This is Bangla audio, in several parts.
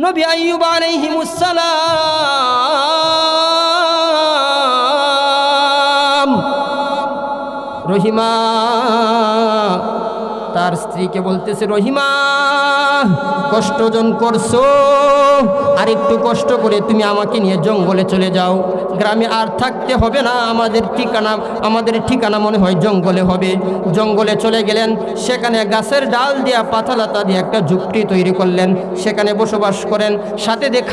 নবী আইয়ুব আলাইহিমুস সালাম রহিমা তার স্ত্রীকে বলতেছে, রহিমা কষ্টজন করছো, আর একটু কষ্ট করে তুমি আমাকে নিয়ে জঙ্গলে চলে যাও, গ্রামে আর থাকতে হবে না, আমাদের ঠিকানা মনে হয় জঙ্গলে হবে। জঙ্গলে চলে গেলেন, সেখানে গাছের ডাল দিয়া পাতালাতা দিয়ে একটা ঝুপড়ি তৈরি করলেন, সেখানে বসবাস করেন। সাথে দিয়ে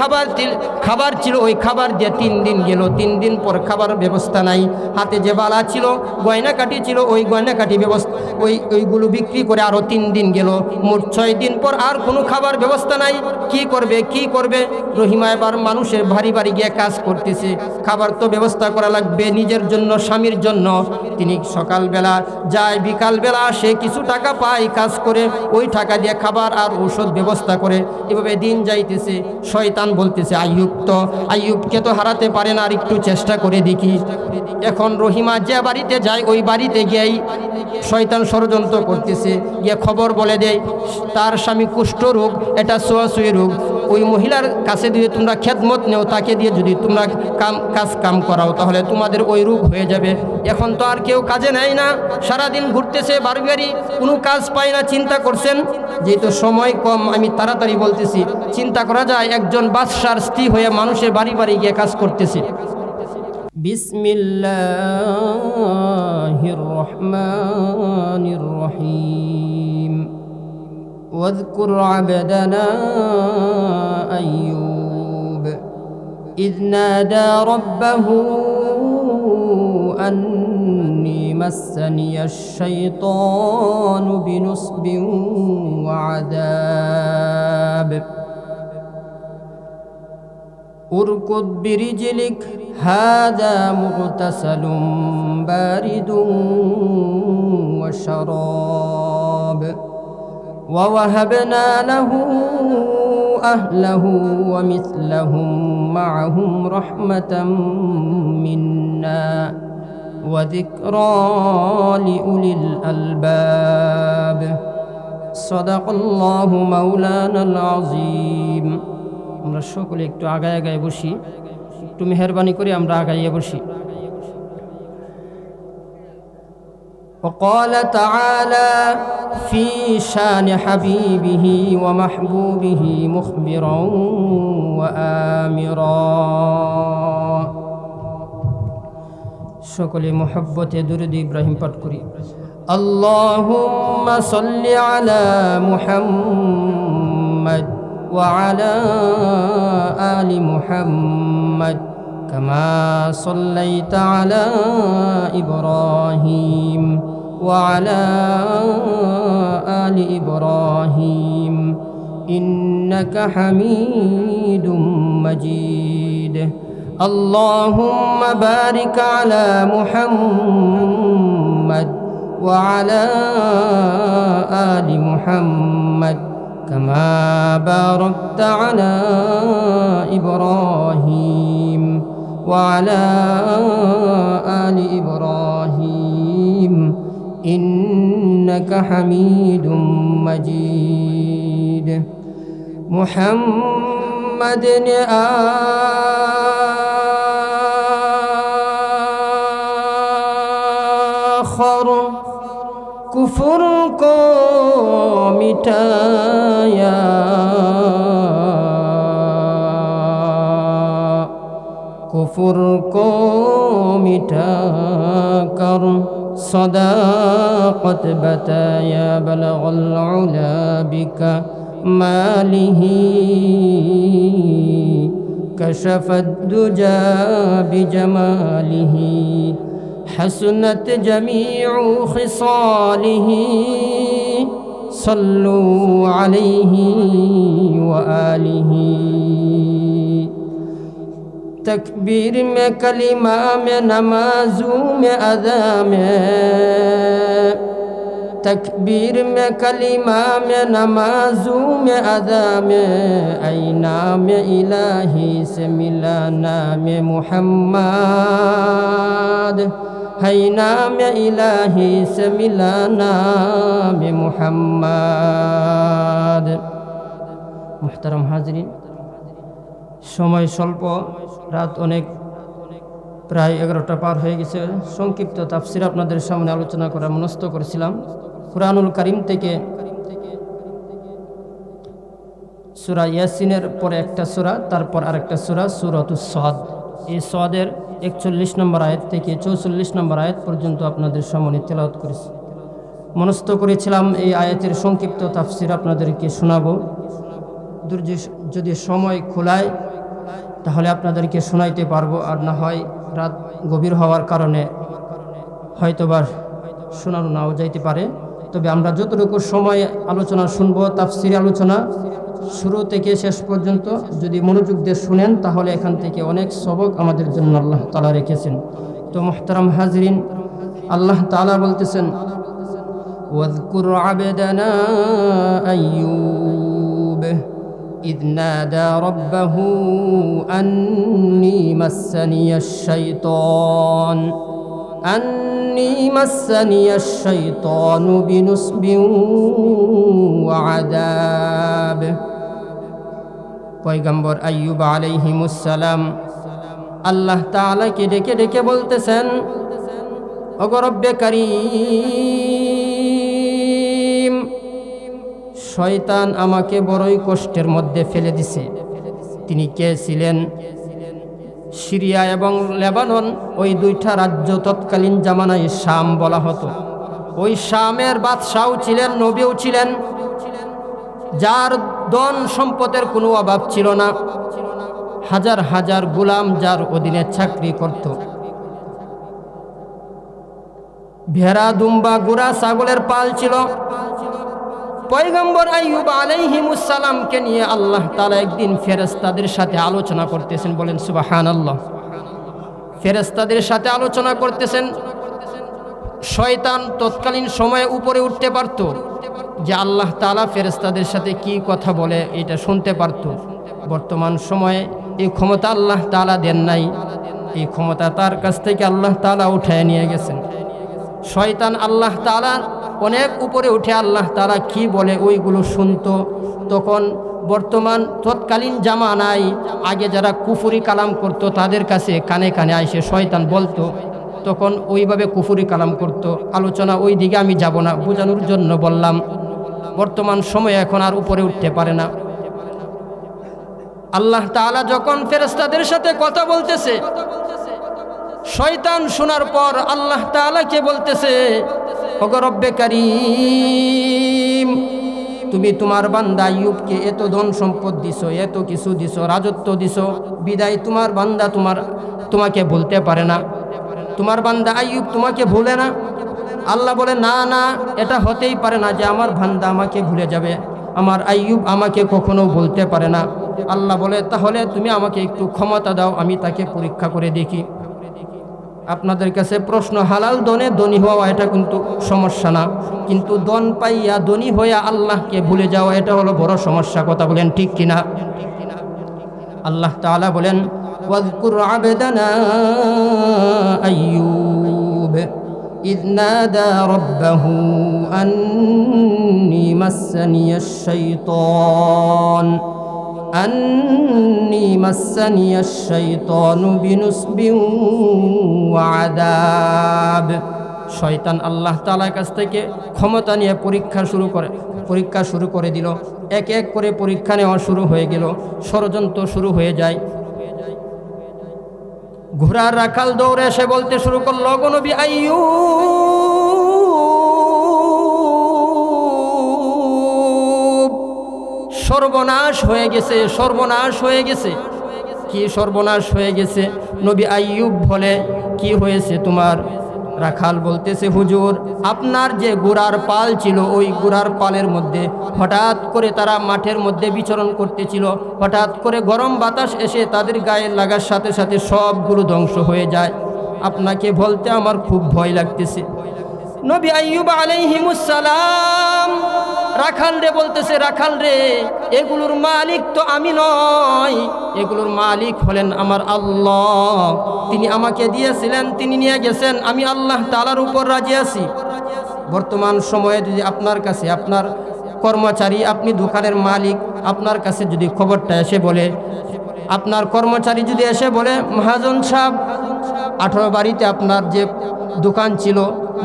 খাবার ছিল, ওই খাবার দিয়ে 3 দিন গেল। 3 দিন পর খাবার ব্যবস্থা নাই। হাতে যে বালা ছিল, গয়নাকাটি ছিল, ওই গয়নাকাটি ব্যবস্থা ওইগুলো বিক্রি করে আরও 3 দিন গেল। মোট 6 দিন পর আর কোনো খাবার ব্যবস্থা নাই। কি করবে? রহিমা এবার মানুষের বাড়ি বাড়ি গিয়ে কাজ করতেছে। খাবার তো ব্যবস্থা করা লাগবে, নিজের জন্য, স্বামীর জন্য। তিনি সকালবেলা যায়, বিকালবেলা সে কিছু টাকা পায় কাজ করে, ওই টাকা দিয়ে খাবার আর ঔষধ ব্যবস্থা করে। এভাবে দিন যাইতেছে। শয়তান বলতেছে, আইয়ুবকে তো হারাতে পারে না, আর একটু চেষ্টা করে দেখি। এখন রহিমা যে বাড়িতে যায়, ওই বাড়িতে গিয়েই শয়তান ষড়যন্ত্র করতেছে। গিয়ে খবর বলে দেয় তার স্বামী কুষ্ঠ রোগ, এটা ছোঁয়াছুঁয়ি রোগ। ওই মহিলার কাছে দিয়ে তোমরা খেদমত নেও, তাকে দিয়ে যদি তোমরা কাম করাও, তাহলে তোমাদের ওই রোগ হয়ে যাবে। এখন তো আর কেউ কাজে নেয় না, সারাদিন ঘুরতেছে বাড়ি বাড়ি, কোনো কাজ পায় না। চিন্তা করছেন, যেহেতু সময় কম আমি তাড়াতাড়ি বলতেছি। চিন্তা করা যায় একজন বাদশার স্ত্রী হয়ে মানুষের বাড়ি বাড়ি গিয়ে কাজ করতেছে। বিসমিল্লাহির রহমানির রহিম। واذكر عبدنا أيوب إذ نادى ربه أني مسني الشيطان بنصب وعذاب اركض برجلك هذا مغتسل بارد وشراب ووهبنا له أهله ومثلهم معهم رحمة منا وذكرى لأولي الألباب صدق الله مولانا العظيم। আমরা সকলে একটু আগায় বসি, একটু মেহেরবানি করে আমরা আগাইয়ে বসি। وقال تعالى في شان حبيبه ومحبوبه مخبرا وآمرا। সকলে محبته درود ইব্রাহিম পাঠ করি। اللهم صل على محمد وعلى آل محمد كما صليت على إبراهيم وعلى آل إبراهيم إنك حميد مجيد। اللهم بارك على محمد وعلى آل محمد كما باركت على إبراهيم وعلى آل إبراهيم إنك حميد مجيد۔ محمد آخر कुफर को मिटाया, कुफर को मिटा कर सदाकत बताया। बलगल उला बिका मालिही कशफत दुजा बिजमालिही हसनत जमीउ खिसालिही सल्लु अलैहि व आलिही। तकबीर में कलिमा में नमाजू में अदा में, तकबीर में कलिमा में नमाजू में अदा में ऐ नाम इलाही से मिला नाम मुहम्मद, है नाम इलाही से मिला नाम मुहम्मद। मुहतरम हाज़रीन, সময় স্বল্প, রাত অনেক, প্রায় 11টা পার হয়ে গেছে। সংক্ষিপ্ত তাফসির আপনাদের সামনে আলোচনা করা মনস্থ করেছিলাম। কুরআনুল কারীম থেকে সূরা ইয়াসিনের পরে একটা সূরা, তারপর আরেকটা সূরা সূরাতুস সাদ। এই সাদের 41 নম্বর আয়াত থেকে 44 নম্বর আয়াত পর্যন্ত আপনাদের সামনে তেলাওয়াত করেছি। মনস্থ করেছিলাম এই আয়াতের সংক্ষিপ্ত তাফসির আপনাদেরকে শোনাবো। যদি সময় খোলায় তাহলে আপনাদেরকে শোনাইতে পারবো, আর না হয় রাত গভীর হওয়ার কারণে হয়তোবা শোনানো নাও যাইতে পারে। তবে আমরা যতটুকু সময় আলোচনা শুনবো, তাফসির আলোচনা শুরু থেকে শেষ পর্যন্ত যদি মনোযোগ দিয়ে শুনেন তাহলে এখান থেকে অনেক সবক আমাদের জন্য আল্লাহ তাআলা রেখেছেন। তো মুহতারাম হাজরিন, আল্লাহ তাআলা বলতেছেন, ওয়াযকুর আবদানা আইয়ুব إذ نادى ربه أني مسني الشيطان بنصب وعذاب। পয়গম্বর আইয়ুব আলাইহিমুস সালাম আল্লাহ তাআলাকে ডেকে ডেকে বলতেছেন, ওগো রব্বে কারীম, শয়তান আমাকে বড়ই কষ্টের মধ্যে ফেলে দিছে। তিনি কে ছিলেন? সিরিয়া এবং লেবানন, ওই দুইটা রাজ্য তৎকালীন জামানায় শাম বলা হতো। ওই শামের বাদশাও ছিলেন, নবীও ছিলেন, যার ধন সম্পদের কোনো অভাব ছিল না। হাজার হাজার গোলাম যার অধীনে চাকরি করত। ভেড়া, দুম্বা, গুড়া, ছাগলের পাল ছিল। পয়গম্বর আইয়ুব আলাইহিমুস সালামকে নিয়ে আল্লাহ তাআলা একদিন ফেরেশতাদের সাথে আলোচনা করতেছেন। বলেন সুবহানাল্লাহ। ফেরেশতাদের সাথে আলোচনা করতেছেন। শয়তান তৎকালীন সময়ে উপরে উঠতে পারত, যে আল্লাহ তাআলা ফেরেশতাদের সাথে কি কথা বলে এটা শুনতে পারত। বর্তমান সময়ে এই ক্ষমতা আল্লাহ তাআলা দেন নাই। এই ক্ষমতা তার কাছ থেকে আল্লাহ তাআলা উঠায় নিয়ে গেছেন। শয়তান আল্লাহ তাআলা অনেক উপরে উঠে আল্লাহ তাআলা কি বলে ওইগুলো শুনতো। তখন বর্তমান তৎকালীন জামানায় আগে যারা কুফরি কালাম করত তাদের কাছে কানে কানে আইসে শয়তান বলতো, তখন ওইভাবে কুফরি কালাম করত। আলোচনা ওই দিকে আমি যাব না, বোঝানোর জন্য বললাম। বর্তমান সময়ে এখন আর উপরে উঠতে পারে না। আল্লাহ তাআলা যখন ফেরেশতাদের সাথে কথা বলতেছে, শয়তান শোনার পর আল্লাহ তাআলাকে বলতেছে, ওগো রব্বে কারীম, তুমি তোমার বান্দা আইয়ুবকে এত ধন সম্পদ দিছো, এত কিছু দিছো, রাজত্ব দিছো, বিদায় তোমার বান্দা তোমাকে ভুলতে পারে না। তোমার বান্দা আইয়ুব তোমাকে ভুলে না। আল্লাহ বলে, না না, এটা হতেই পারে না যে আমার বান্দা আমাকে ভুলে যাবে। আমার আইয়ুব আমাকে কখনো ভুলতে পারে না। আল্লাহ বলে, তাহলে তুমি আমাকে একটু ক্ষমতা দাও, আমি তাকে পরীক্ষা করে দেখি। আপনাদের কাছে প্রশ্ন, হালাল দনে ধনী হওয়া এটা কিন্তু সমস্যা না, কিন্তু দন পাইয়া ধনী হইয়া আল্লাহকে ভুলে যাওয়া এটা হলো বড় সমস্যা। কথা বলেন ঠিক কিনা? আল্লাহ তাআলা বলেন, ওয়াযকুর আবদানা আইয়ুব ইয নাদা রাব্বাহু আন্নী মাসসানিয়াশ শাইতান বিনুসবিন ওয়া আযাব। শয়তান আল্লাহ তাআলার কাছ থেকে ক্ষমতা নিয়ে পরীক্ষা শুরু করে দিল। এক এক করে পরীক্ষা নেওয়া শুরু হয়ে গেল, ষড়যন্ত্র শুরু হয়ে যায়। ঘোড়ার রাখাল দৌড়ে এসে বলতে শুরু করলো, ওগো নবী আইয়ুব, সর্বনাশ হয়ে গেছে, সর্বনাশ হয়ে গেছে। কি সর্বনাশ হয়ে গেছে? নবী আইয়ুব বলে, কি হয়েছে তোমার? রাখাল বলতেছে, হুজুর, আপনার যে ঘোড়ার পাল ছিল ওই ঘোড়ার পালের মধ্যে হঠাৎ করে তারা মাঠের মধ্যে বিচরণ করতেছিল, হঠাৎ করে গরম বাতাস এসে তাদের গায়ে লাগার সাথে সাথে সবগুলো ধ্বংস হয়ে যায়। আপনাকে বলতে আমার খুব ভয় লাগতেছে। নবী আইয়ুব আলাইহিমুস সালাম রাখাল রে বলতেছে, রাখাল রে, এগুলোর মালিক তো আমি নয়, এগুলোর মালিক হলেন আমার আল্লাহ। তিনি আমাকে দিয়েছিলেন, তিনি নিয়ে গেছেন, আমি আল্লাহ তাআলার উপর রাজি আছি। বর্তমান সময়ে যদি আপনার কাছে আপনার কর্মচারী, আপনি দোকানের মালিক, আপনার কাছে যদি খবরটা এসে বলে আপনার কর্মচারী যদি এসে বলে, মহাজন সাহেব 18 বাড়িতে আপনার যে দোকান ছিল,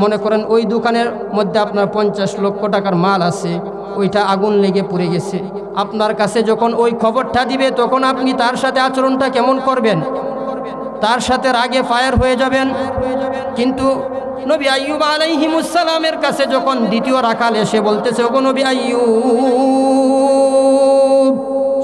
মনে করেন ওই দোকানের মধ্যে আপনার 50 লক্ষ টাকার মাল আছে, ওইটা আগুন লেগে পুড়ে গেছে। আপনার কাছে যখন ওই খবরটা দিবে, তখন আপনি তার সাথে আচরণটা কেমন করবেন? তার সাথে রাগে ফায়ার হয়ে যাবেন। কিন্তু নবী আইয়ুব আলাইহিমুস সালামের কাছে যখন দ্বিতীয় রাখাল এসে বলতেছে, ওগো নবী আইয়ুব,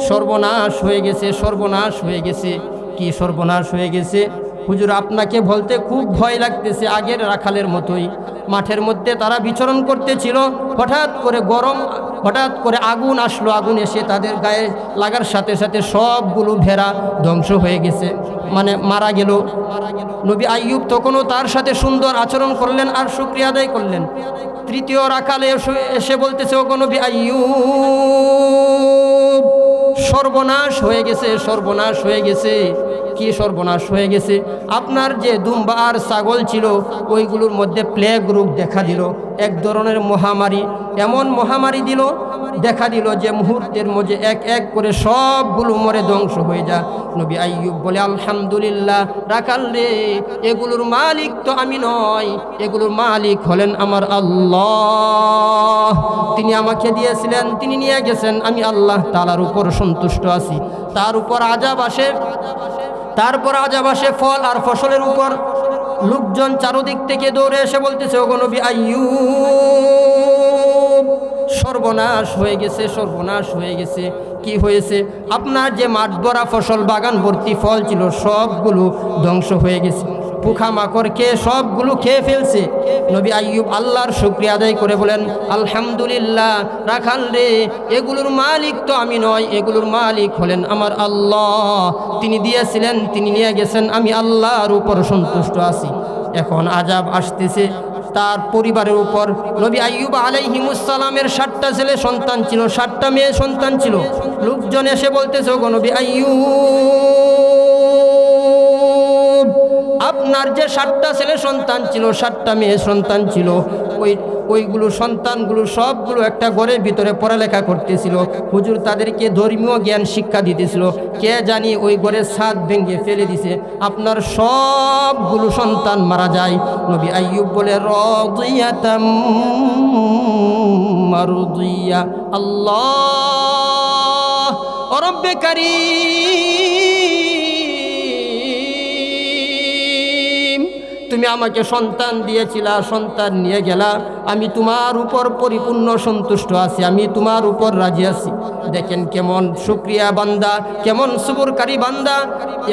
সর্বনাশ হয়ে গেছে, সর্বনাশ হয়ে গেছে। কি সর্বনাশ হয়ে গেছে? হুজুর, আপনাকে বলতে খুব ভয় লাগতেছে। আগের রাখালের মতোই মাঠের মধ্যে তারা বিচরণ করতেছিল, হঠাৎ করে গরম, হঠাৎ করে আগুন আসলো। আগুন এসে তাদের গায়ে লাগার সাথে সাথে সবগুলো ভেড়া ধ্বংস হয়ে গেছে, মানে মারা গেল। নবী আইয়ুব তখনও তার সাথে সুন্দর আচরণ করলেন আর শুকরিয়া আদায় করলেন। তৃতীয় রাখালে এসে বলতেছে, ওগো নবী আইয়ুব, সর্বনাশ হয়ে গেছে, সর্বনাশ হয়ে গেছে। কি সর্বনাশ হয়ে গেছে? আপনার যে দুম্বা আর ছাগল ছিল, ওইগুলোর মধ্যে প্লেগ রোগ দেখা দিল, এক ধরনের মহামারী। এমন মহামারী দেখা দিল যে মুহূর্তের মধ্যে এক এক করে সবগুলো মরে ধ্বংস হয়ে যায়। নবী আইয়ুব বলে, আলহামদুলিল্লাহ, রাখাল রে, এগুলোর মালিক তো আমি নয়, এগুলোর মালিক হলেন আমার আল্লাহ। তিনি আমাকে দিয়েছিলেন, তিনি নিয়ে গেছেন, আমি আল্লাহ তাআলার উপর সন্তুষ্ট আছি। তার উপর আযাব আসে, তারপর আযাব আসে ফল আর ফসলের উপর। লোকজন চারদিক থেকে দৌড়ে এসে বলতেছে, ওগো নবী আইয়ুব, সর্বনাশ হয়ে গেছে, সর্বনাশ হয়ে গেছে। কি হয়েছে? আপনার যে মাঠ ভরা ফসল, বাগান ভর্তি ফল ছিল, সবগুলো ধ্বংস হয়ে গেছে। পোকামাকড় খেয়ে সবগুলো খেয়ে ফেলছে। নবী আইয়ুব আল্লাহর শুকরিয়া আদায় করে বলেন, আলহামদুলিল্লাহ, রাখাল রে, এগুলোর মালিক তো আমি নয়, এগুলোর মালিক হলেন আমার আল্লাহ। তিনি দিয়েছিলেন, তিনি নিয়ে গেছেন, আমি আল্লাহর উপর সন্তুষ্ট আছি। এখন আযাব আসতেছে তার পরিবারের উপর। নবী আইয়ুব আলাইহিমুস সালামের 7টা ছেলে সন্তান ছিল, 7টা মেয়ে সন্তান ছিল। লোকজন এসে বলতেছে, ওগো নবী আইয়ুব, আপনার যে 7টা ছেলে সন্তান ছিল, 7টা মেয়ে সন্তান ছিল, ওইগুলো সন্তানগুলো সবগুলো একটা ঘরের ভিতরে পড়ালেখা করতেছিল। হুজুর তাদেরকে ধর্মীয় জ্ঞান শিক্ষা দিতেছিল। কে জানি ওই ঘরের ছাদ ভেঙে ফেলে দিছে, আপনার সবগুলো সন্তান মারা যায়। নবী আইয়ুব বলে, রাদিয়াতাম মারদিয়া, আল্লাহ রব্বে কারীম, তুমি আমাকে সন্তান দিয়েছিলা, সন্তান নিয়ে গেলা, আমি তোমার উপর পরিপূর্ণ সন্তুষ্ট আছি, আমি তোমার উপর রাজি আছি। দেখেন কেমন শুকরিয়া বান্দা, কেমন সবরকারী বান্দা।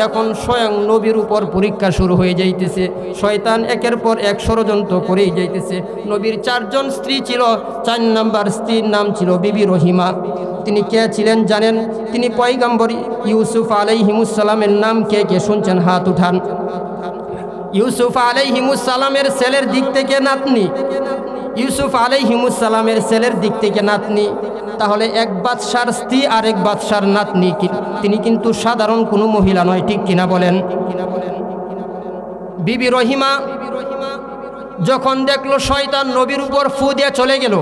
এখন স্বয়ং নবীর উপর পরীক্ষা শুরু হয়ে যাইতেছে। শয়তান একের পর এক ষড়যন্ত্র করেই যাইতেছে। নবীর 4 জন স্ত্রী ছিল, 4 নম্বর স্ত্রীর নাম ছিল বিবি রহিমা। তিনি কে ছিলেন জানেন? তিনি পয়গম্বর ইউসুফ আলাইহিমুস সালামের নাম কে কে শুনছেন? হাত উঠান। ইউসুফ আলাইহিমুস সালামের ছেলের দিক থেকে নাতনি, ইউসুফ আলাইহিমুস সালামের ছেলের দিক থেকে নাতনি। তাহলে এক বাদশার স্ত্রী আর এক বাদশার নাতনি, তিনি কিন্তু সাধারণ কোনো মহিলা নয়, ঠিক কিনা বলেন? বিবি রহিমা যখন দেখলো শয়তান নবীর উপর ফু দিয়ে চলে গেল,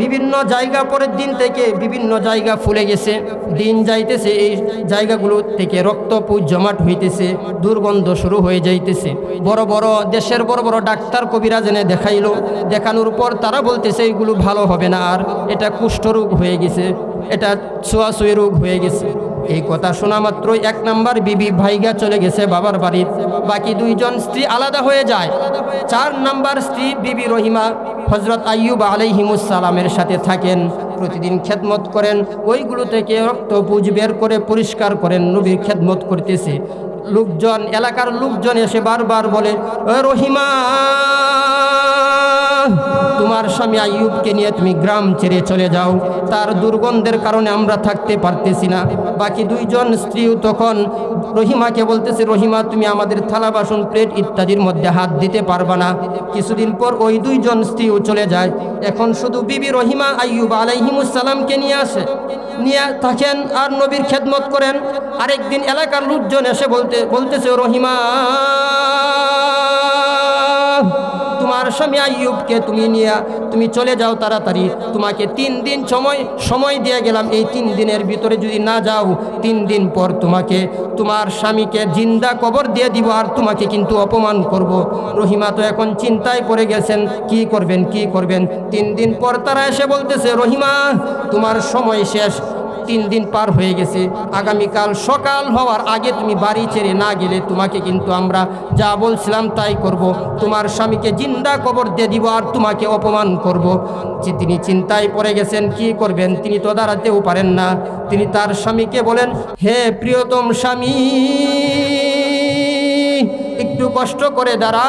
বিভিন্ন জায়গা পরের দিন থেকে বিভিন্ন জায়গা ফুলে গেছে, দিন যাইতেছে, এই জায়গাগুলো থেকে রক্তপুঁজ জমাট হইতেছে, দুর্গন্ধ শুরু হয়ে যাইতেছে। বড় বড় দেশের বড় বড় ডাক্তার কবিরাজ এনে দেখাইলো, দেখানোর পর তারা বলতেছে এইগুলো ভালো হবে না, আর এটা কুষ্ঠরোগ হয়ে গেছে, এটা ছোঁয়াছুঁয়ি রোগ হয়ে গেছে। এই কথা শোনা মাত্রই 1 নাম্বার বিবি ভাইগা চলে গেছে বাবার বাড়ির। বাকি 2 জন স্ত্রী আলাদা হয়ে যায়। 4 নাম্বার স্ত্রী বিবি রহিমা হযরত আইয়ুব আলাইহিমুস সালামের সাথে থাকেন, প্রতিদিন খেদমত করেন, ওইগুলো থেকে রক্তপুঁজ বের করে পরিষ্কার করেন, নবীর খেদমত করতেছে। লোকজন, এলাকার লোকজন এসে বারবার বলে, ও রহিমা, তোমার স্বামী আইয়ুবকে নিয়ে তুমি গ্রাম ছেড়ে চলে যাও, তার দুর্গন্ধের কারণে আমরা থাকতে পারতেছি না। বাকি 2 জন স্ত্রীও তখন রহিমাকে বলতেছে, রহিমা, তুমি আমাদের থালা বাসন প্লেট ইত্যাদির মধ্যে হাত দিতে পারবা না। কিছুদিন পর ওই 2 জন স্ত্রীও চলে যায়। এখন শুধু বিবি রহিমা আইয়ুব আলাইহিমুস সালামকে নিয়ে থাকেন আর নবীর খেদমত করেন। আরেকদিন এলাকার লোকজন এসে বলতেছে, রহিমা, তোমার তোমার স্বামী আইয়ুবকে তুমি চলে যাও তাড়াতাড়ি, তোমাকে 3 দিন সময় দিয়ে গেলাম, এই 3 দিনের ভিতরে যদি না যাও 3 দিন পর তোমার স্বামীকে জিন্দা কবর দিয়ে দিব, আর তোমাকে কিন্তু অপমান করব। রহিমা তো এখন চিন্তায় পড়ে গেছেন, কি করবেন 3 দিন পর তারা এসে বলতেছে, রহিমা তোমার সময় শেষ, 3 দিন পার হয়ে গেছে, আগামীকাল সকাল হওয়ার আগে তুমি বাড়ি ছেড়ে না গেলে তোমাকে কিন্তু আমরা যা বলছিলাম তাই করব, তোমার স্বামীকে জিন্দা কবর দিয়ে দিব আর তোমাকে অপমান করব। তিনি চিন্তায় পড়ে গেছেন, কি করবেন, তিনি তো দাঁড়াতেও পারেন না। তিনি তার স্বামীকে বলেন, হে প্রিয়তম স্বামী, একটু কষ্ট করে দাঁড়ান।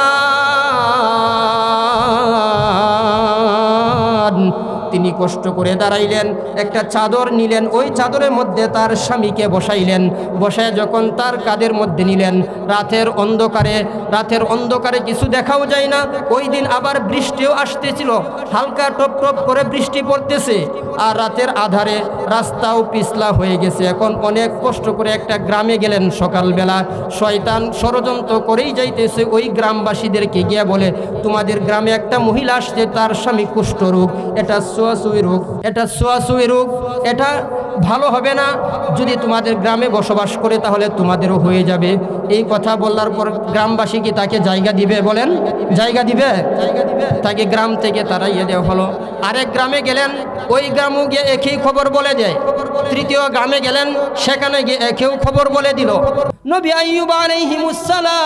তিনি কষ্ট করে দাঁড়াইলেন, একটা চাদর নিলেন, ওই চাদরের মধ্যে তার স্বামীকে বসাইলেন, বসায় যখন তার কাঁধের মধ্যে নিলেন, রাতের অন্ধকারে কিছু দেখাও যায় না। ওই দিন আবার বৃষ্টিও আসতেছিল, হালকা টপ টপ করে বৃষ্টি পড়তেছে, আর রাতের আধারে রাস্তাও পিছলা হয়ে গেছে। এখন অনেক কষ্ট করে একটা গ্রামে গেলেন সকালবেলা, শয়তান ষড়যন্ত্র করেই যাইতেছে, ওই গ্রামবাসীদেরকে গিয়ে বলে, তোমাদের গ্রামে একটা মহিলা আসছে, তার স্বামী কুষ্ঠরোগ, এটা ছোঁয়াছুঁয়ি রোগ, এটা ভালো হবে না, যদি তোমাদের গ্রামে বসবাস করে তাহলে তোমাদেরও হয়ে যাবে। এই কথা বলার পর গ্রামবাসী কি তাকে জায়গা দিবে? বলেন, জায়গা দিবে? তাকে গ্রাম থেকে তাড়াইয়ে দেওয়া হলো। আরেক গ্রামে গেলেন, ওই গ্রামও গিয়ে একই খবর বলে দেয়। তৃতীয় গ্রামে গেলেন, সেখানে গিয়ে একেও খবর বলে দিল। নবী আইয়ুব আলাইহিস সালাম,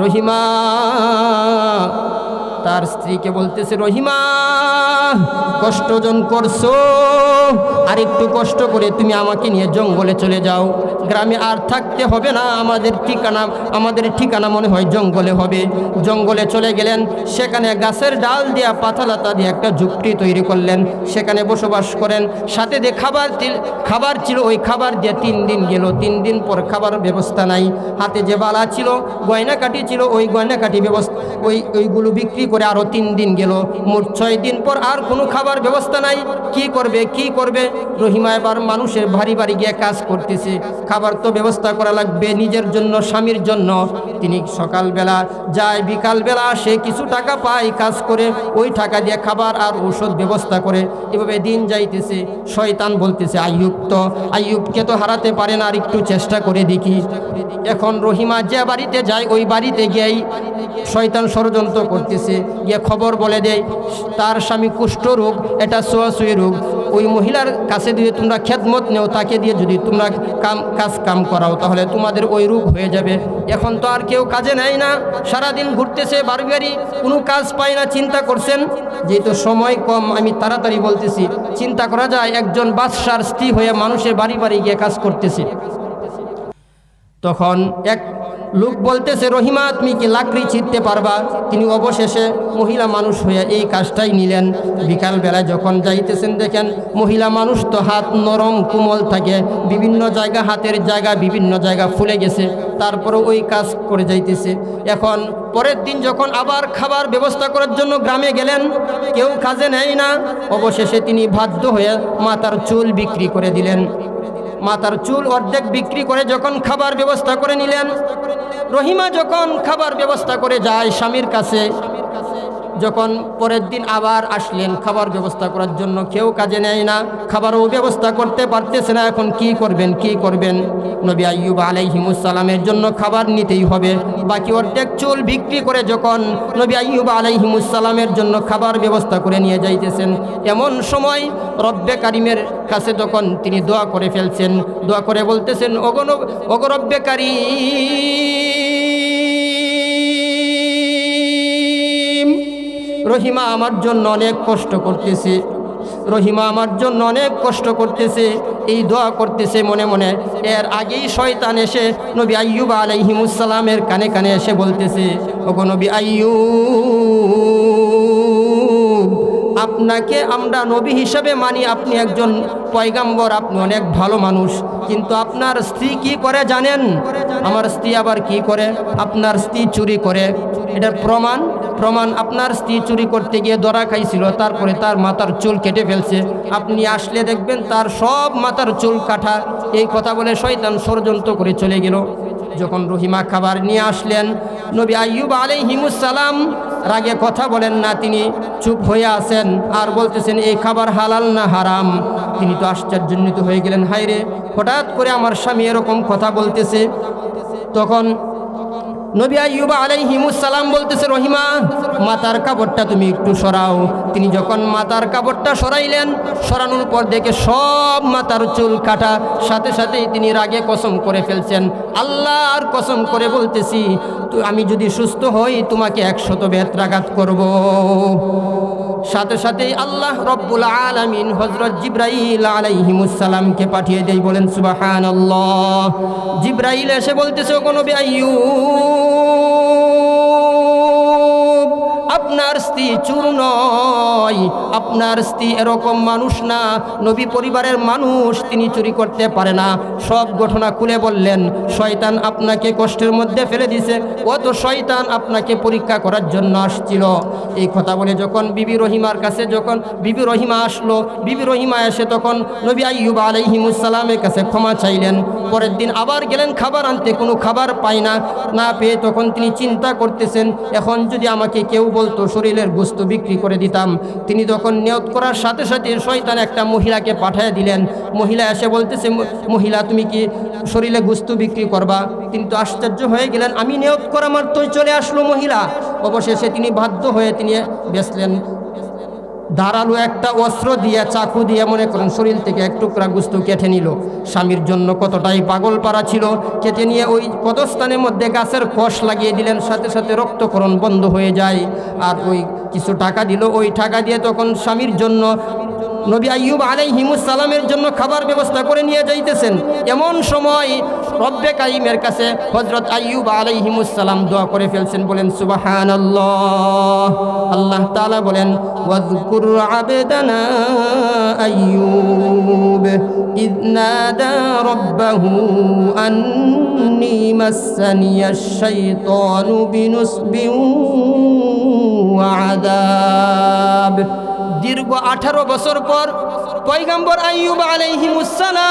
রহিমা তার স্ত্রীকে বলতেছে, রহিমা কষ্টজন করছো, আর একটু কষ্ট করে তুমি আমাকে নিয়ে জঙ্গলে চলে যাও, গ্রামে আর থাকতে হবে না, আমাদের ঠিকানা মনে হয় জঙ্গলে হবে। জঙ্গলে চলে গেলেন, সেখানে গাছের ডাল দিয়া পাতালাতা দিয়ে একটা ঝুপড়ি তৈরি করলেন, সেখানে বসবাস করেন। সাথে যে খাবার ছিল, ওই খাবার দিয়ে 3 দিন গেল। 3 দিন পর খাবার ব্যবস্থা নাই। হাতে যে বালা ছিল, গয়নাকাটি ছিল, ওই গয়নাকাটি ব্যবস্থা ওইগুলো বিক্রি করে আরও 3 দিন গেল। মোট 6 দিন পর আর কোনো খাবার ব্যবস্থা নাই। কি করবে? রহিমা এবার মানুষের বাড়ি গিয়ে কাজ করতেছে, খাবার তো ব্যবস্থা করা লাগবে নিজের জন্য, স্বামীর জন্য। তিনি সকালবেলা যায়, বিকালবেলা আসে, কিছু টাকা পায় কাজ করে, ওই টাকা দিয়ে খাবার আর ঔষধ ব্যবস্থা করে। এভাবে দিন যাইতেছে। শয়তান বলতেছে, আইয়ুবকে তো হারাতে পারে না, আর একটু চেষ্টা করে দেখি। এখন রহিমা যে বাড়িতে যায়, ওই বাড়িতে গিয়েই শয়তান ষড়যন্ত্র করতেছে, গিয়ে খবর বলে দেয় তার স্বামী কুষ্ঠরোগ, এটা ছোঁয়াছুঁয়ি রোগ। ওই মহিলার কাছে দিয়ে তোমরা খেদমত নেও, তাকে দিয়ে যদি তোমরা কাম করাও তাহলে তোমাদের ওই রোগ হয়ে যাবে। এখন তো আর কেউ কাজে নেয় না, সারাদিন ঘুরতেছে বাড়ি, কোনো কাজ পায় না। চিন্তা করছেন, যেহেতু সময় কম আমি তাড়াতাড়ি বলতেছি, চিন্তা করা যায় একজন বাদশার স্ত্রী হয়ে মানুষের বাড়ি গিয়ে কাজ করতেছে। তখন এক লোক বলতেছে, রহিমা তুমি কি লাকড়ি ছিঁড়তে পারবা? তিনি অবশেষে মহিলা মানুষ হয়ে এই কাজটাই নিলেন। বিকালবেলায় যখন যাইতেছেন, দেখেন মহিলা মানুষ তো হাত নরম কোমল থাকে, বিভিন্ন জায়গা হাতের জায়গা বিভিন্ন জায়গা ফুলে গেছে, তারপরে ওই কাজ করে যাইতেছে। এখন পরের দিন যখন আবার খাবার ব্যবস্থা করার জন্য গ্রামে গেলেন, কেউ কাজে নেয় না। অবশেষে তিনি বাধ্য হয়ে মাথার চুল বিক্রি করে দিলেন। মাথার চুল অর্ধেক বিক্রি করে যখন খাবার ব্যবস্থা করে নিলেন, রহিমা যখন খাবার ব্যবস্থা করে যায় স্বামীর কাছে, যখন পরের দিন আবার আসলেন খাবার ব্যবস্থা করার জন্য, কেউ কাজে নেয় না, খাবারও ব্যবস্থা করতে পারতেছে না। এখন কি করবেন? নবী আইয়ুব আলাইহিস সালামের জন্য খাবার নিতেই হবে। বাকি অর্ধেক চুল বিক্রি করে যখন নবী আইয়ুব আলাইহিস সালামের জন্য খাবার ব্যবস্থা করে নিয়ে যাইতেছেন, এমন সময় রব্বে কারিমের কাছে যখন তিনি দোয়া করে ফেলছেন, দোয়া করে বলতেছেন, ওগো রব্বে কারিম, রহিমা আমার জন্য অনেক কষ্ট করতেছে, এই দোয়া করতেছে মনে মনে। এর আগেই শয়তান এসে নবী আইয়ুব আলাইহিস সালামের কানে এসে বলতেছে, ওগো নবী আইয়ুব, আপনাকে আমরা নবী হিসাবে মানি, আপনি একজন পয়গাম্বর, আপনি অনেক ভালো মানুষ, কিন্তু আপনার স্ত্রী কি করে জানেন? আমার স্ত্রী আবার কি করে? আপনার স্ত্রী চুরি করে। এটার প্রমাণ আপনার স্ত্রী চুরি করতে গিয়ে ধরা খাইছিল, তারপরে তার মাথার চুল কেটে ফেলছে। আপনি আসলে দেখবেন তার সব মাথার চুল কাটা। এই কথা বলে শয়তান ষড়যন্ত্র করে চলে গেল। যখন রহিমা খাবার নিয়ে আসলেন, নবী আইয়ুব আলাইহিমুস সালাম রাগে কথা বলেন না, তিনি চুপ হয়ে আছেন আর বলতেছেন এই খাবার হালাল না হারাম। তিনি তো আশ্চর্যান্বিত হয়ে গেলেন, হায়রে হঠাৎ করে আমার স্বামী এরকম কথা বলতেছে। তখন নবী আইয়ুব আলাইহিমুস সালাম বলতেছে, রহিমা মাথার কাপড়টা তুমি একটু সরাও। তিনি যখন মাথার কাপড়টা সরাইলেন, সরানোর পর দেখে সব মাথার চুল কাটা। সাথে সাথেই তিনি রাগে কসম করে ফেলছেন, আল্লাহর কসম করে বলতেছি তো আমি যদি সুস্থ হই তোমাকে 100 বেত্রাঘাত করব। সাথে সাথেই আল্লাহ রব্বুল আলামিন হযরত জিবরাইল আলাইহিমুস সালামকে পাঠিয়ে দেয়। বলেন সুবহানাল্লাহ। জিবরাইল এসে বলতেছে, ও নবী আইয়ুব, আপনার স্ত্রী চোর নয়, আপনার স্ত্রী এরকম মানুষ না, নবী পরিবারের মানুষ, তিনি চুরি করতে পারে না। সব ঘটনা খুলে বললেন। শয়তান আপনাকে কষ্টের মধ্যে ফেলে দিছে, ও তো শয়তান আপনাকে পরীক্ষা করার জন্য আসছিল। এই কথা বলে যখন বিবি রহিমার কাছে যখন বিবি রহিমা আসলো, বিবি রহিমা এসে তখন নবী আইয়ুব আলাইহিমুস সালামের কাছে ক্ষমা চাইলেন। পরের দিন আবার গেলেন খাবার আনতে, কোনো খাবার পায় না পেয়ে তখন তিনি চিন্তা করতেছেন, এখন যদি আমাকে কেউ বলতো শরীরের গোশত বিক্রি করে দিতাম। তিনি তখন নিয়ত করার সাথে সাথে শয়তান একটা মহিলাকে পাঠিয়ে দিলেন। মহিলা এসে বলতেছে, মহিলা তুমি কি শরীরে গোশত বিক্রি করবা? তিনি তো আশ্চর্য হয়ে গেলেন, আমি নিয়ত করা মাত্রই চলে আসলো মহিলা। অবশেষে তিনি বাধ্য হয়ে তিনি বেচলেন। ধারালো একটা অস্ত্র দিয়ে, চাকু দিয়ে মনে করেন শরীর থেকে এক টুকরা গোশত কেটে নিল। স্বামীর জন্য কতটাই পাগল পারা ছিল। কেটে নিয়ে ওই পদস্থানের মধ্যে গাছের কষ লাগিয়ে দিলেন, সাথে সাথে রক্তক্ষরণ বন্ধ হয়ে যায়। আর ওই কিছু টাকা দিল, ওই টাকা দিয়ে তখন স্বামীর জন্য নবী আইয়ুব আলাইহিমুস সালামের জন্য খাবার ব্যবস্থা করে নিয়ে যাইতেছেন। এমন সময় রব্বে কাইমের কাছে হযরত আইয়ুব আলাইহিমুস সালাম দোয়া করে ফেলছেন। বলেন সুবহানাল্লাহ। আল্লাহ তাআলা বলেন, ওয়াযকুর আবদানা আইয়ুব ইয নাদা রাব্বাহু আন্নী মাসসানিয়াশ শাইতানু বিনুসবিন ওয়া আযাব। দীর্ঘ 18 বছর পর পয়গম্বর আইয়ুব আলাইহিমুস সালাম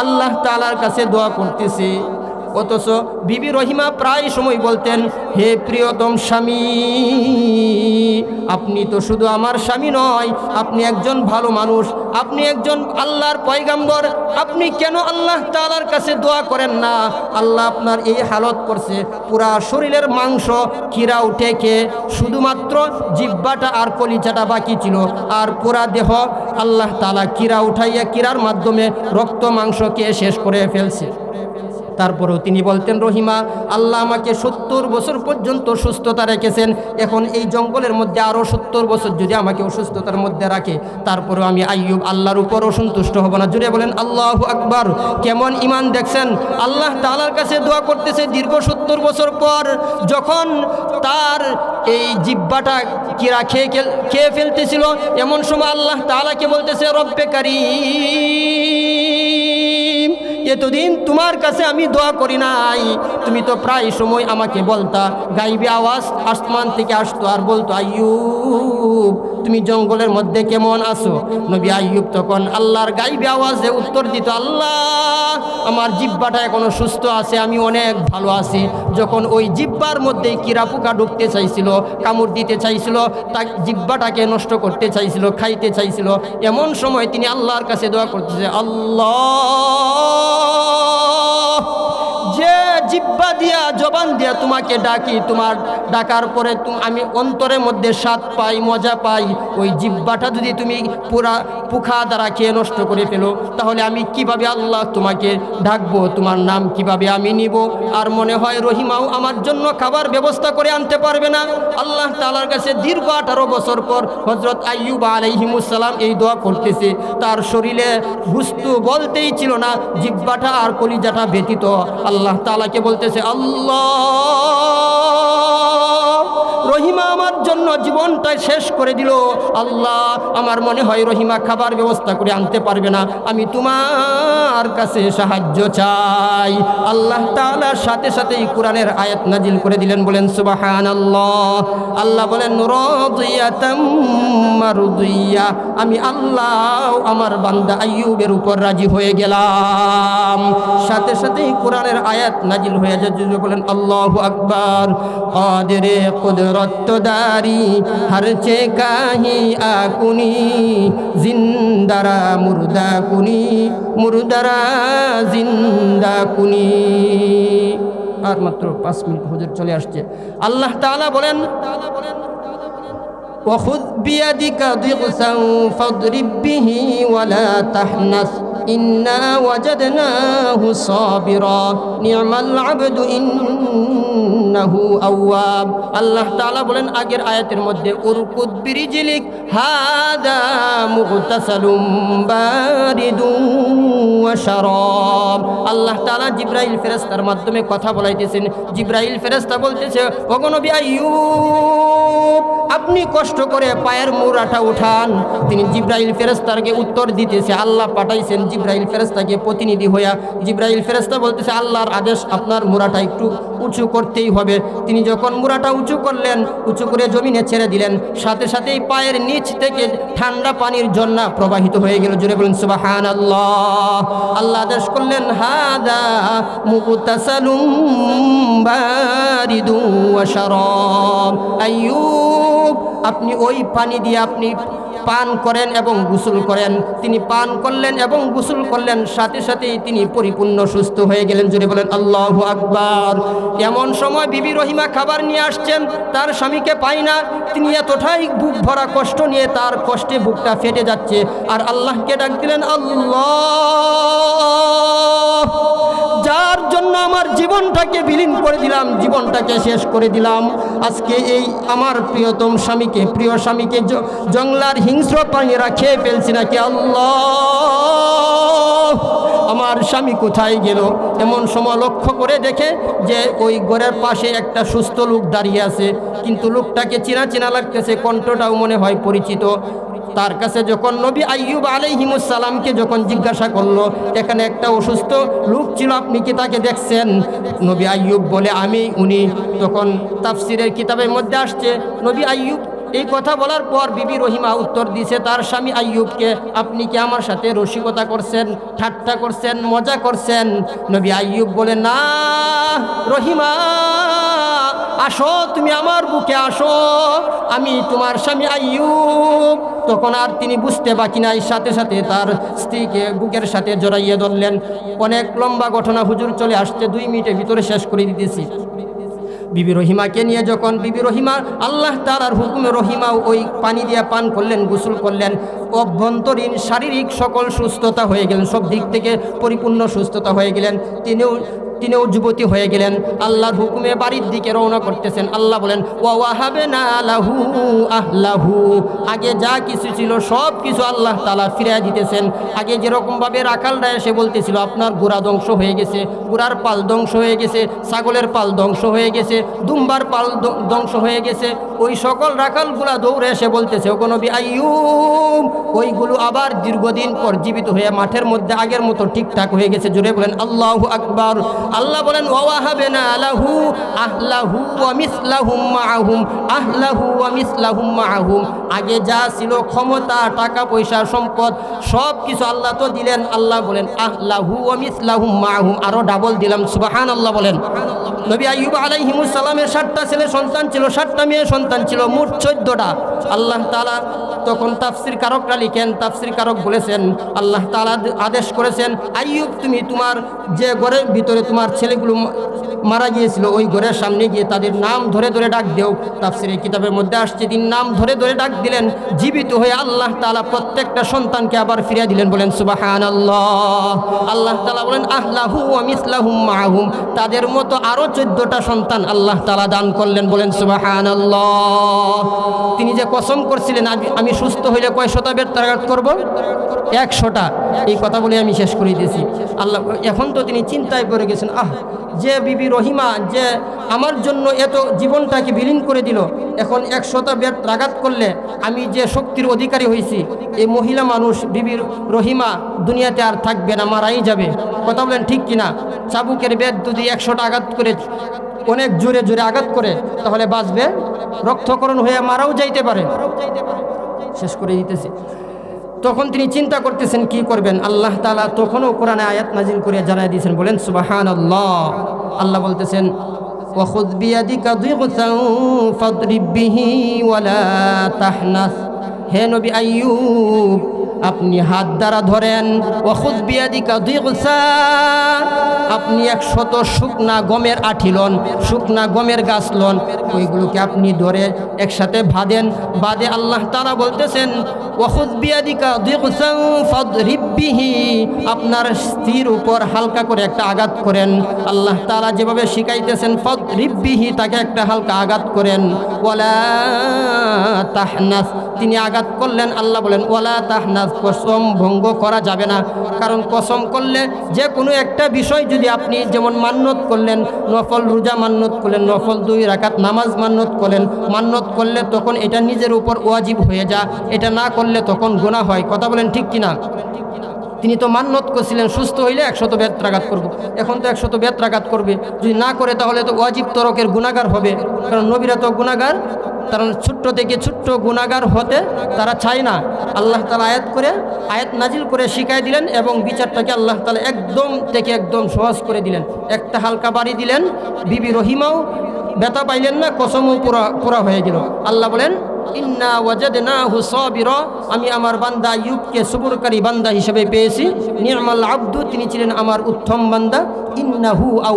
আল্লাহ তাআলার কাছে দোয়া করতেছে। অথচ বিবি রহিমা প্রায় সময় বলতেন, হে প্রিয়তম স্বামী, আপনি তো শুধু আমার স্বামী নয়, আপনি একজন ভালো মানুষ, আপনি একজন আল্লাহর পয়গম্বর, আপনি কেন আল্লাহ তাআলার কাছে দোয়া করেন না? আল্লাহ আপনার এই হালত করছে, পুরা শরীরের মাংস কিরা উঠে খেয়ে শুধুমাত্র জিহ্বাটা আর কলিজাটা বাকি ছিল, আর পুরা দেহ আল্লাহ তাআলা কিরা উঠাইয়া কিরার মাধ্যমে রক্ত মাংস খেয়ে শেষ করে ফেলছে। তারপরেও তিনি বলতেন, রহিমা, আল্লাহ আমাকে 70 বছর পর্যন্ত সুস্থতা রেখেছেন, এখন এই জঙ্গলের মধ্যে আরও 70 বছর যদি আমাকে অসুস্থতার মধ্যে রাখে, তারপরেও আমি আইয়ুব আল্লাহর উপর অসন্তুষ্ট হব না। জুড়ে বলেন আল্লাহু আকবার। কেমন ইমান দেখছেন! আল্লাহ তাআলার কাছে দোয়া করতেছে দীর্ঘ 70 বছর পর, যখন তার এই জিহ্বাটা কিরা খেয়ে ফেলতেছিল, এমন সময় আল্লাহ তাআলাকে বলতেছে, রব্বে কারীম, এতদিন তোমার কাছে আমি দোয়া করি নাই, তুমি তো প্রায় সময় আমাকে বলতা, গাইবি আওয়াজ আসমান থেকে আসতো আর বলতো, আইয়ুব তুমি জঙ্গলের মধ্যে কেমন আছো? নবী আইয়ুব তখন আল্লাহর গাইবি আওয়াজে উত্তর দিত, আল্লাহ আমার জিহ্বাটা এখনো সুস্থ আছে, আমি অনেক ভালো আছি। যখন ওই জিহ্বার মধ্যে কিরা পোকা ঢুকতে চাইছিল, কামড় দিতে চাইছিল, তা জিহ্বাটাকে নষ্ট করতে চাইছিল, খাইতে চাইছিল, এমন সময় তিনি আল্লাহর কাছে দোয়া করতেছে, আল্লাহ, যে জিহ্বা দিয়া জবান দিয়া তোমাকে ডাকি, তোমার ডাকার পরে আমি অন্তরের মধ্যে স্বাদ পাই, মজা পাই, ওই জিহ্বাটা যদি তুমি পুরা পোকা দ্বারা খেয়ে নষ্ট করে ফেলো, তাহলে আমি কিভাবে আল্লাহ তোমাকে ডাকবো, তোমার নাম কিভাবে আমি নিব? আর মনে হয় রহিমাও আমার জন্য খাবার ব্যবস্থা করে আনতে পারবে না। আল্লাহ তাআলার কাছে দীর্ঘ 18 বছর পর হযরত আইয়ুব আলাইহিমুস সালাম এই দোয়া করতেছে। তার শরীরে গুস্ত বলতেই ছিল না, জিহ্বাটা আর কলিজাটা ব্যতীত। আল্লাহ তাআলাকে বলতেছে, আল্লাহ রহিমা আমার জন্য জীবনটা শেষ করে দিল। আল্লাহ, আমার মনে হয় রহিমা খাবার ব্যবস্থা করে আনতে পারবে না, আমি তোমার কাছে সাহায্য চাই। আল্লাহ তাআলার সাথে সাথেই কোরআনের আয়াত নাজিল করে দিলেন, বলেন সুবহানাল্লাহ। আল্লাহ বলেন রাদিয়াতাম মারদিয়া, আমি আল্লাহ আমার বান্দা আইয়ুবের উপর রাজি হয়ে গেলাম। সাথে সাথেই কোরআনের আয়াত নাজিল হয়ে যায়, বলেন আল্লাহু আকবার। কাদিরে কুদরত দারি হর চে কাহি আকুনি, জিন্দারা মুর্দা কুনি, মুর্দারা জিন্দা কুনি। আর মাত্র 5 মিনিট হুজুর চলে আসছে। আল্লাহ তাআলা বলেন وخذ بيدك ضغثا فاضرب به ولا تحنث إنا وجدناه صابرا نعم العبد إنه أواب। আল্লাহ তাআলা বলেন আগের আয়াতের মধ্যে উরকুদ বিরিজলিক হাদা মুগতাসালুম বারিদুন ওয়া শারাব। আল্লাহ তাআলা জিবরাইল ফেরেশতার মাধ্যমে কথা বলাইতেছেন। জিবরাইল ফেরেশতা বলতেছে, ওগো নবী আইয়ুব, আপনি কষ্ট করে পায়ের মুড়াটা উঠান। তিনি জিবরাইল ফেরেশতাকে উত্তর দিতেছে, আল্লাহ পাঠাইছেন জিবরাইল ফেরেশতাকে প্রতিনিধি হইয়া। জিবরাইল ফেরেশতা বলতেছে, আল্লাহর আদেশ, আপনার মুড়াটা একটু উঁচু করতেই হবে। তিনি যখন মুড়াটা উঁচু করলেন, উঁচু করে জমিনে ছেড়ে দিলেন, সাথে সাথেই পায়ের নিচ থেকে ঠান্ডা পানির ঝর্ণা প্রবাহিত হয়ে গেল। জোরে বলেন সুবহানাল্লাহ। আল্লাহ আদেশ করলেন, হাদা মুগতাসালুম বারিদুন ওয়া শারাব। আইয়ুব, আপনি ওই পানি দিয়ে আপনি পান করেন এবং গোসল করেন। তিনি পান করলেন এবং গোসল করলেন, সাথে সাথেই তিনি পরিপূর্ণ সুস্থ হয়ে গেলেন। জোরে বলেন আল্লাহু আকবার। এমন সময় বিবি রহিমা খাবার নিয়ে আসছেন, তার স্বামীকে পায় না। তিনি এতটাই বুক ভরা কষ্ট নিয়ে, তার কষ্টে বুকটা ফেটে যাচ্ছে, আর আল্লাহকে ডাক দিলেন, আল্লাহ, যার জন্য আমার জীবনটাকে বিলীন করে দিলাম, জীবনটাকে শেষ করে দিলাম, আজকে এই আমার প্রিয়তম স্বামীকে, প্রিয় স্বামীকে জঙ্গলার হিংস্র প্রাণীরা খেয়ে ফেলছি নাকি? আল্লাহ, আমার স্বামী কোথায় গেল? এমন সময় লক্ষ্য করে দেখে যে ওই ঘরের পাশে একটা সুস্থ লোক দাঁড়িয়ে আছে, কিন্তু লোকটাকে চেনা চেনা লাগতেছে, কণ্ঠটাও মনে হয় পরিচিত। তার কাছে যখন নবী আইয়ুব আলাইহিমুস সালামকে যখন জিজ্ঞাসা করলো, এখানে একটা অসুস্থ লোক ছিল, আপনি কি তাকে দেখছেন? নবী আইয়ুব বলে, আমি উনি। তখন তাফসিরের কিতাবের মধ্যে আসছে, নবী আইয়ুব এই কথা বলার পর বিবি রহিমা উত্তর দিছে তার স্বামী আইয়ুবকে, আপনি কি আমার সাথে রসিকতা করছেন, ঠাট্টা করছেন, মজা করছেন? নবী আইয়ুব বলে, না রহিমা, আসো, তুমি আমার বুকে আসো, আমি তোমার স্বামী আইয়ুব। তখন আর তিনি বুঝতে বাকি নাই, সাথে সাথে তার স্ত্রীকে বুকের সাথে জড়াইয়ে ধরলেন। অনেক লম্বা ঘটনা হুজুর চলে আসছে, 2 মিনিটের ভিতরে শেষ করে দিতেছি। বিবি রহিমাকে নিয়ে যখন বিবি রহিমা আল্লাহ তাআলার হুকুমে রহিমা ওই পানি দিয়ে পান করলেন, গোসল করলেন, অভ্যন্তরীণ শারীরিক সকল সুস্থতা হয়ে গেলেন, সব দিক থেকে পরিপূর্ণ সুস্থতা হয়ে গেলেন। তিনিও যুবতী হয়ে গেলেন। আল্লাহর হুকুমে বাড়ির দিকে রওনা করতেছেন। আল্লাহ বলেন, ওয়া ওয়াহাবনা লাহু আহলাহু, আগে যা কিছু ছিল সব কিছু আল্লাহ তাআলা ফিরিয়ে দিতেছেন। আগে যেরকমভাবে রাখালরা এসে বলতেছিল, আপনার ঘোড়া ধ্বংস হয়ে গেছে, ঘোড়ার পাল ধ্বংস হয়ে গেছে, ছাগলের পাল ধ্বংস হয়ে গেছে, দুম্বার পাল ধ্বংস হয়ে গেছে, ওই সকল রাখালগুলা দৌড়ে এসে বলতেছে, ওগো নবী আইয়ুব, ওইগুলো আবার দীর্ঘদিন পর জীবিত হয়ে মাঠের মধ্যে আগের মতো ঠিকঠাক হয়ে গেছে। জোরে বলেন আল্লাহু আকবার। আল্লাহ বলেন, ওয়া ওয়াহাবনা লাহু আহলাহু ওয়া মিসলাহুম মাআহুম, আহলাহু ওয়া মিসলাহুম মাআহুম। আগে যা ছিল ক্ষমতা, টাকা পয়সা, সম্পদ, সব কিছু আল্লাহ তো দিলেন। আল্লাহ বলেন, আহলাহু ওয়া মিসলাহুম মাআহুম, আরো ডাবল দিলাম। সুবহানাল্লাহ বলেন। নবী আইয়ুব আলাইহিমুস সালামের 7টা ছেলে সন্তান ছিল, 7টা মেয়ে সন্তান ছিল, মোট 14টা। আল্লাহ তাআলা তখন তাফসির কারকরা লিখেন, তাফসির কারক বলেছেন, আল্লাহ তাআলা আদেশ করেছেন, আইয়ুব, তুমি তোমার যে ঘরের ভিতরে তোমার ছেলেগুলো মারা গিয়েছিল, ওই ঘরের সামনে গিয়ে তাদের নাম ধরে ধরে ডাক দেও। তাফসিরের কিতাবের মধ্যে আসছে, তিনি নাম ধরে ধরে ডাক দিলেন, জীবিত হয়ে আল্লাহ তাআলা প্রত্যেকটা সন্তানকে আবার ফিরিয়ে দিলেন। বলেন সুবহানাল্লাহ। আল্লাহ তাআলা বলেন, আহলাহু ওয়া মিসলাহুম মাআহুম, তাদের মতো আরো 14টা সন্তান আল্লাহ তাআলা দান করলেন। বলেন সুবহানাল্লাহ। তিনি যে কসম করছিলেন, আমি সুস্থ হইলে কয়শটা বেত্রাঘাত করব? 100টা। এই কথা বলে আমি শেষ করে দিয়েছি। আল্লাহ এখন তো তিনি চিন্তায় পড়ে গেছেন, যে বিবি রহিমা যে আমার জন্য এত জীবনটাকে বিলীন করে দিল, এখন 100টা বেত আঘাত করলে আমি যে শক্তির অধিকারী হয়েছি, এই মহিলা মানুষ বিবি রহিমা দুনিয়াতে আর থাকবে না, মারাই যাবে। কথা বলেন ঠিক কিনা? চাবুকের বেত যদি 100টা আঘাত করে অনেক জোরে জোরে আঘাত করে তাহলে বাঁচবে, রক্তকরণ হয়ে মারাও যাইতে পারে। শেষ করে দিতেছি। তখন তিনি চিন্তা করতেছেন কি করবেন। আল্লাহ তাআলা তখনও কোরআনে আয়াত নাজিল করে জানাই দিয়েছেন, বলেন সুবহানাল্লাহ। আল্লাহ বলতেছেন ওয়াখুয বিয়াদিকা দিগসান ফাদরিব বিহি ওয়ালা তাহনাস। হে নবী আইয়ুব, আপনি হাত দ্বারা ধরেন, ওয়াখুয বিয়াদিকা দিগসা, আপনি 100 শুকনা গমের আঠি লন, শুকনা গমের গাছ লন, ওইগুলোকে আপনি ধরে একসাথে বাঁধেন। বাদে আল্লাহ তাআলা বলতেছেন ওয়াখুয বিয়াদিকা দিগসান ফাদরিব বিহি, আপনার স্ত্রীর উপর হালকা করে একটা আঘাত করেন। আল্লাহ তাআলা যেভাবে শিখাইতেছেন ফাদরিব বিহি, তাকে একটা হালকা আঘাত করেন। ওয়ালা তাহনাস, তিনি আঘাত করলেন। আল্লাহ বলেন ওয়ালা তাহনাস, কসম ভঙ্গ করা যাবে না। কারণ কসম করলে যে কোনো একটা বিষয় যদি আপনি যেমন মান্যত করলেন, নফল রোজা মান্যত করলেন, নফল 2 রাকাত নামাজ মান্যত করলেন, মান্যত করলে তখন এটা নিজের উপর ওয়াজিব হয়ে যায়, এটা না করলে তখন গুনাহ হয়। কথা বলেন ঠিক কিনা? তিনি তো মান্যত করছিলেন সুস্থ হইলে 100 বেত্রাঘাত করব, এখন তো 100 বেত্রাঘাত করবে, যদি না করে তাহলে তো ওয়াজিব তরকের গুনাহগার হবে। কারণ নবীরা তো গুনাহগার, তারা ছোট্ট থেকে ছোট্ট গুনাহগার হতে তারা চায় না। আল্লাহ তাআলা আয়াত নাজিল করে শিখাই দিলেন এবং বিচারটাকে আল্লাহ তাআলা একদম থেকে একদম সহজ করে দিলেন। একটা হালকা বাড়ি দিলেন, বিবি রহিমাও ব্যথা পাইলেন না, কসমও পুরা হয়ে গেল। আল্লাহ বলেন ইন্না ওয়াজাদনাহু সাবিরা, আমি আমার বান্দা আইয়ুবকে সবরকারী বান্দা হিসেবে পেয়েছি। নি'মাল আবদু, তিনি ছিলেন আমার উত্তম বান্দা। ইন্নাহু